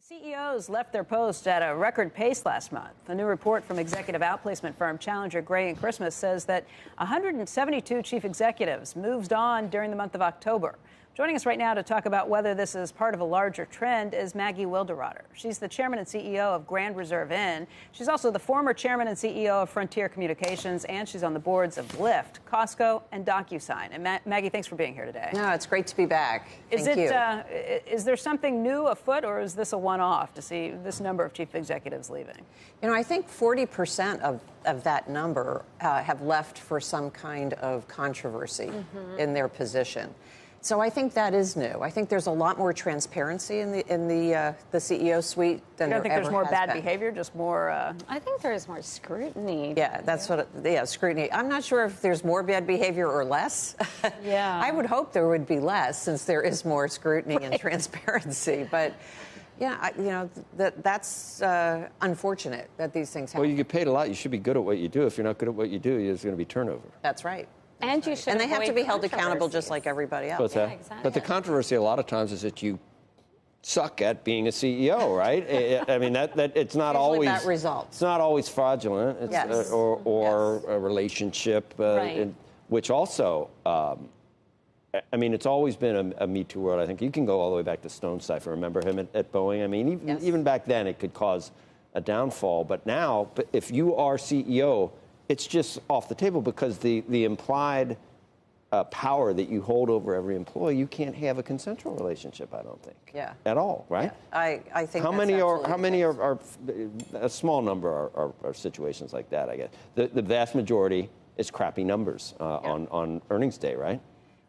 CEOs left their posts at a record pace last month. A new report from executive outplacement firm Challenger Gray and Christmas says that 172 chief executives moved on during the month of October. Joining us right now to talk about whether this is part of a larger trend is Maggie Wilderotter. She's the chairman and CEO of Grand Reserve Inn. She's also the former chairman and CEO of Frontier Communications, and she's on the boards of Lyft, Costco, and DocuSign. And Maggie, thanks for being here today. No, it's great to be back. Thank you. Is there something new afoot, or is this a one-off to see this number of chief executives leaving? You know, I think 40% of that number have left for some kind of controversy in their position. So I think that is new. I think there's a lot more transparency in the CEO suite than there ever has been. You don't think there's more bad behavior, just more? I think there's more scrutiny. Yeah, that's what. Scrutiny. I'm not sure if there's more bad behavior or less. Yeah. I would hope there would be less, since there is more scrutiny and transparency. But yeah, that's unfortunate that these things happen. Well, you get paid a lot. You should be good at what you do. If you're not good at what you do, there's going to be turnover. That's right. And you should. And they have to be held accountable just like everybody else. Yeah, exactly. But the controversy a lot of times is that you suck at being a CEO, right? I mean, it's not always that result. It's not always fraudulent. It's, yes. Or a relationship, right. Which also. I mean, it's always been a Me Too world. I think you can go all the way back to Stone Cipher. Remember him at Boeing? I mean, even back then, it could cause a downfall. But now, if you are CEO, it's just off the table, because the implied power that you hold over every employee, you can't have a consensual relationship, I don't think. Yeah. At all, right? Yeah. I think how many are a small number are situations like that, I guess. The vast majority is crappy numbers on earnings day, right?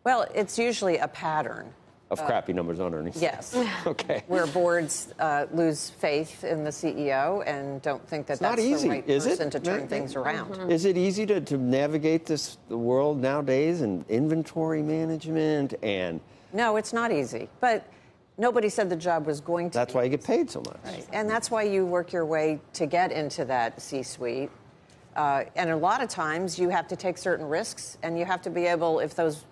Well, it's usually a pattern. Of crappy numbers on earnings. Yes. Okay. Where boards lose faith in the CEO and don't think that that's the right person to turn things around. Is it easy to navigate the world nowadays, and inventory management and? No, it's not easy. But nobody said the job was going to. That's why you get paid so much. Right. And that's why you work your way to get into that C-suite. And a lot of times you have to take certain risks, and you have to be able, if those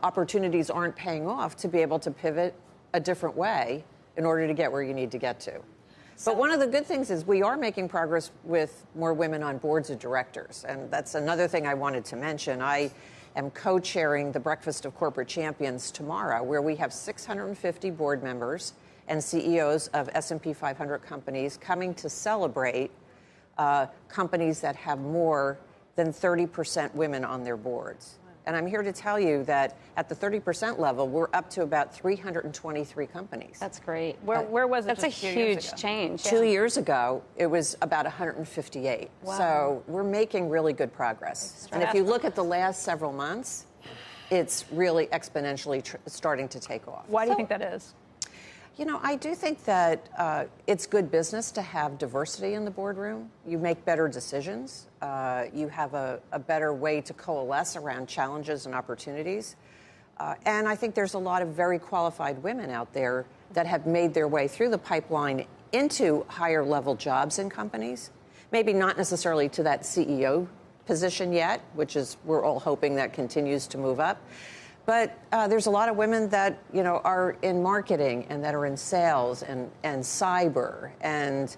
opportunities aren't paying off, to be able to pivot a different way in order to get where you need to get to. But one of the good things is we are making progress with more women on boards of directors. And that's another thing I wanted to mention. I am co-chairing the Breakfast of Corporate Champions tomorrow, where we have 650 board members and CEOs of S&P 500 companies coming to celebrate companies that have more than 30% women on their boards. And I'm here to tell you that at the 30% level, we're up to about 323 companies. That's great. Where was it? That's a huge change. 2 years ago, it was about 158. Wow. So we're making really good progress. And if you look at the last several months, it's really exponentially starting to take off. Why do you think that is? You know, I do think that it's good business to have diversity in the boardroom. You make better decisions. You have a better way to coalesce around challenges and opportunities. And I think there's a lot of very qualified women out there that have made their way through the pipeline into higher level jobs in companies. Maybe not necessarily to that CEO position yet, which is we're all hoping that continues to move up. But there's a lot of women that, are in marketing and that are in sales and cyber and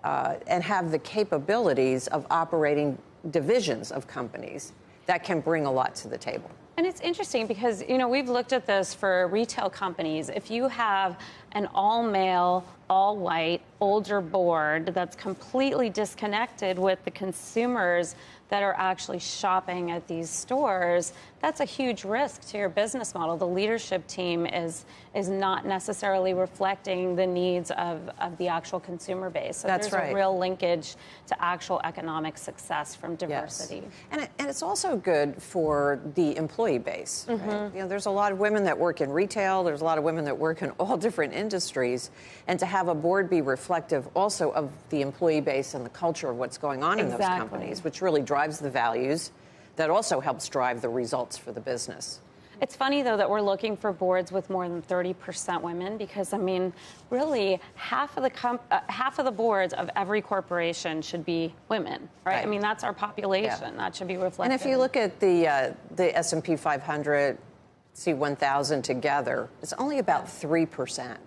have the capabilities of operating divisions of companies that can bring a lot to the table. And it's interesting because, we've looked at this for retail companies. If you have an all-male, all-white, older board that's completely disconnected with the consumers that are actually shopping at these stores, that's a huge risk to your business model. The leadership team is not necessarily reflecting the needs of the actual consumer base. So that's there's a real linkage to actual economic success from diversity. Yes. And it's also good for the employee base. Right? There's a lot of women that work in retail. There's a lot of women that work in all different industries. And to have a board be reflective also of the employee base and the culture of what's going on in those companies, which really drives the values, that also helps drive the results for the business. It's funny, though, that we're looking for boards with more than 30% women because, really, half of the boards of every corporation should be women, right? That's our population. Yeah. That should be reflected. And if you look at the S&P 500, C1000 together, it's only about 3%.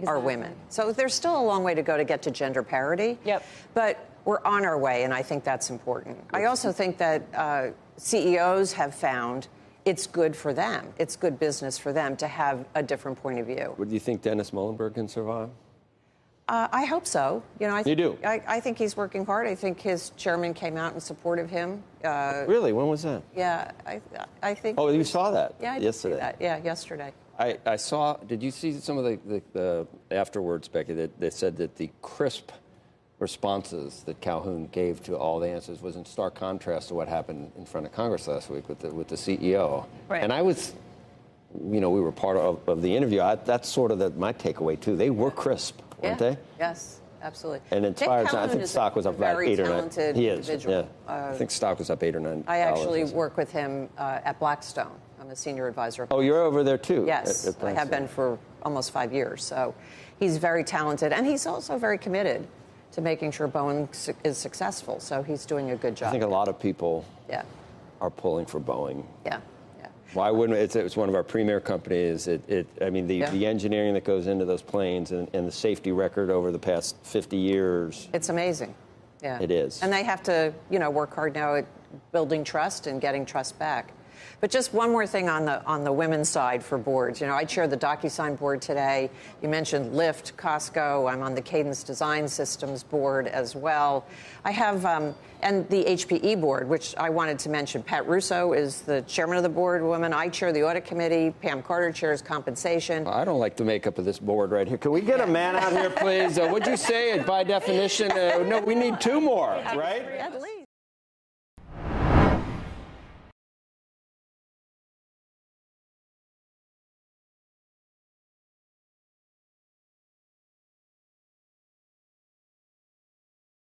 are women. So there's still a long way to go to get to gender parity. Yep. But we're on our way, and I think that's important. I also think that CEOs have found it's good for them. It's good business for them to have a different point of view. Would you think Dennis Muhlenberg can survive? I hope so. You know, You do? I think he's working hard. I think his chairman came out in support of him. Really? When was that? Yeah, I think. Oh, you saw that? Yeah, I did yesterday. see that. Yeah, yesterday. I saw. Did you see some of the afterwards, Becky? That they said that the crisp responses that Calhoun gave to all the answers was in stark contrast to what happened in front of Congress last week with the CEO. Right. And I was, we were part of the interview. That's sort of my takeaway too. They were crisp, weren't they? Yes, absolutely. And inspired. I think stock was up about $8 or $9. He is. Individual. Yeah. I think stock was up $8 or $9. I actually work with him at Blackstone. I'm a senior advisor. Oh, you're over there too? Yes, I have been for almost 5 years. So he's very talented, and he's also very committed to making sure Boeing is successful. So he's doing a good job. I think a lot of people are pulling for Boeing. Yeah. Why wouldn't it? It's one of our premier companies. I mean, the engineering that goes into those planes and the safety record over the past 50 years. It's amazing. Yeah. It is. And they have to, work hard now at building trust and getting trust back. But just one more thing on the women's side for boards. I chair the DocuSign board today. You mentioned Lyft, Costco. I'm on the Cadence Design Systems board as well. I have, and the HPE board, which I wanted to mention. Pat Russo is the chairman of the board, woman. I chair the audit committee. Pam Carter chairs compensation. I don't like the makeup of this board right here. Can we get a man out here, please? What'd you say? By definition, no, we need two more, right? At least.